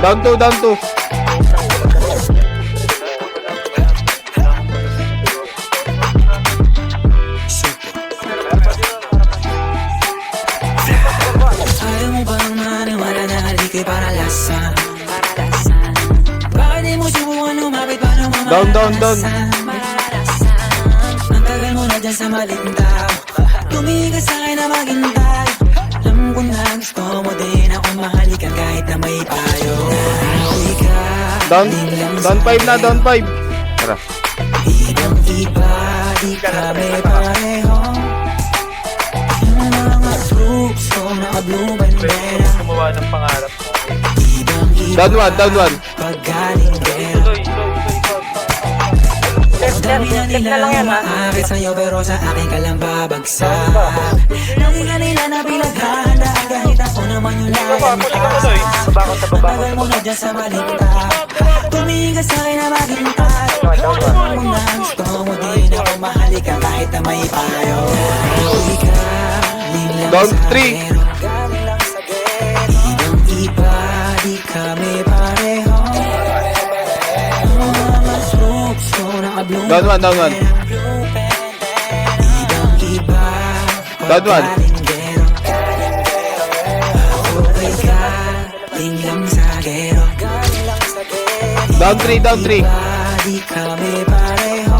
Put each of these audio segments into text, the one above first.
Down 2, down 2. Ayaw mo bang maniwala na di kay paralasan? Bakit di mo subukan umapit para mamalasan? Down, down, down. Ang tagal mo na dyan sa maling tao. Tumingin ka sa'kin na maghintay. Alam ko na gusto mo din akong mahalikan kahit na may payo. Nahawi ka, Down, din lang down 5 na, sa'kin. down 5. Tara. Ibang iba, di kami pareho. Yung mga troops ko naka-blue bandera. Gumawa ng pangarap. Ibang iba, Down 1, down 1. paggalinggero. Dami na nila umaakit sa'yo pero sa akin ka lang babagsak. Lagi ka nila na pinaghahanda kahit ako naman yung layang. Matagal mo na dyan sa malinta. Tumingin ka sa'kin na maghintay. Alam mo na gusto mo din ako mahalikan kahit na may payo. Nahawi ka, din lang Down sa 3. gero. Ibang iba, di kami pareho. Mga troops ko naka-blue Down 1, down 1. Ibang iba, Down 1. pagkalinggero. Ako ay galing lang sa gero. Down 3, down 3. Di kami pareho.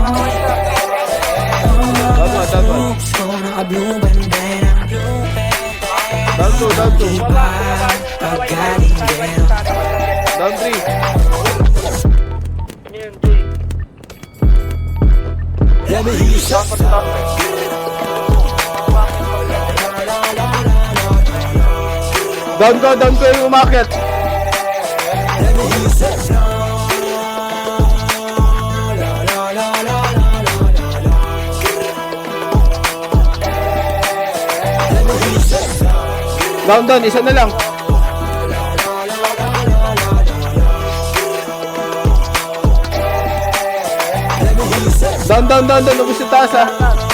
Down 1, down 1. Troops ko naka-blue bandera. Down 2, down 2. Iba, pagkalinggero. Down 3. Let me hear you shout. Down ko yung umakit. Let me hear you say no. La la la la la la la. Let me hear you say no. Down, isa na lang. Let me hear you say Down, ubos sa taas ah.